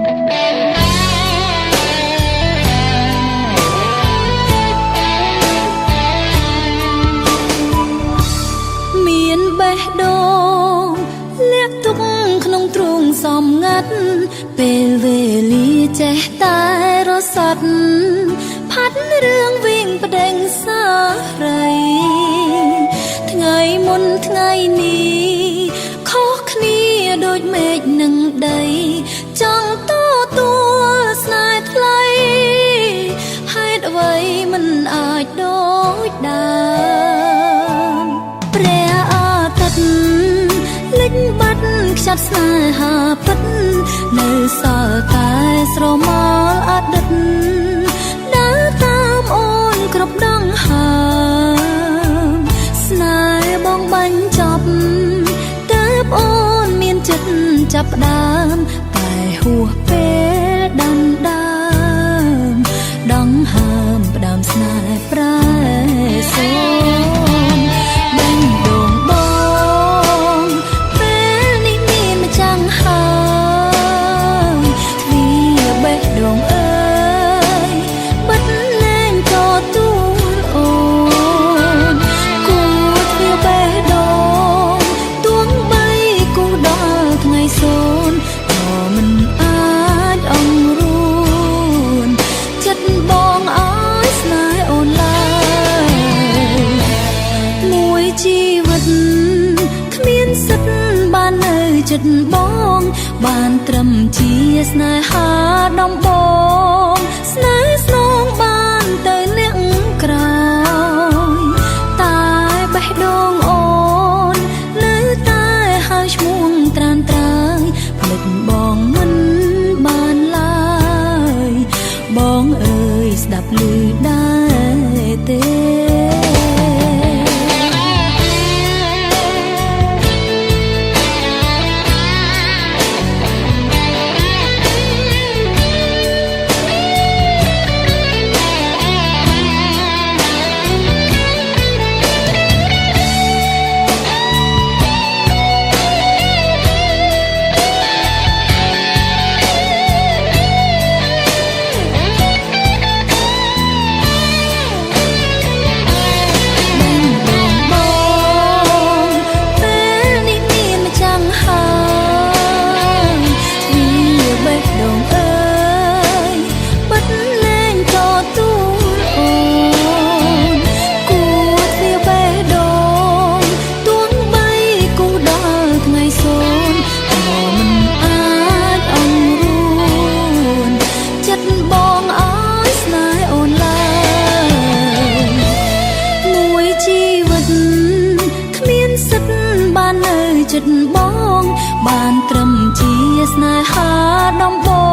មានបេះដូងលាក់ទុកក្នុងទ្រូងសំងាត់ពេលវេលាចេះតែរសាត់ផាត់រឿងវិញប្តេងសារីថ្ងៃមុនថ្ងៃនេះខុសគ្នាដូចមេឃនឹងដីចង់ទទួលស្នេហ៍ថ្លៃហេតុអ្វីមិនអាចដូចដើមព្រះអាទិត្យលិចបាត់ខ្ចាត់ស្នេហាពិតនៅសល់តែស្រមោលអតីតដើរតាមអូនគ្រប់ដងហើមស្នេហ៍បងបាញ់ចប់តើបអូនមានចិត្តចាប់ផ្ដើមតែហួសពេលដាំដើមដងហើមផ្ដើមស្នេហ៍ប្រែសូនបាញ់ដងបងពេលនេះមានម្ចាំងហើយវាបេះដូងអើយបិទលែងទទួលអូនគួរវាបេះដូងទួងបីគូដល់ថ្ងៃសូនក៏មិនអាចអង្រួនចិត្តបងអើយស្នេហ៍អូនឡើយមួយជីវិតគ្មានសិទ្ធបាននៅចិត្តបងបានត្រឹមជាស្នេហាដំបងស្នេហ៍ស្នងបានទៅលាក់ក្រោយតែបេះដូងអូននៅតែហើយឈ្មោះត្រានត្រើយភ្លេចបងមិនបានឡើយបងអើយស្ដាប់ឮដែរទេចិត្តបងបានត្រឹមជាស្នេហាដំបង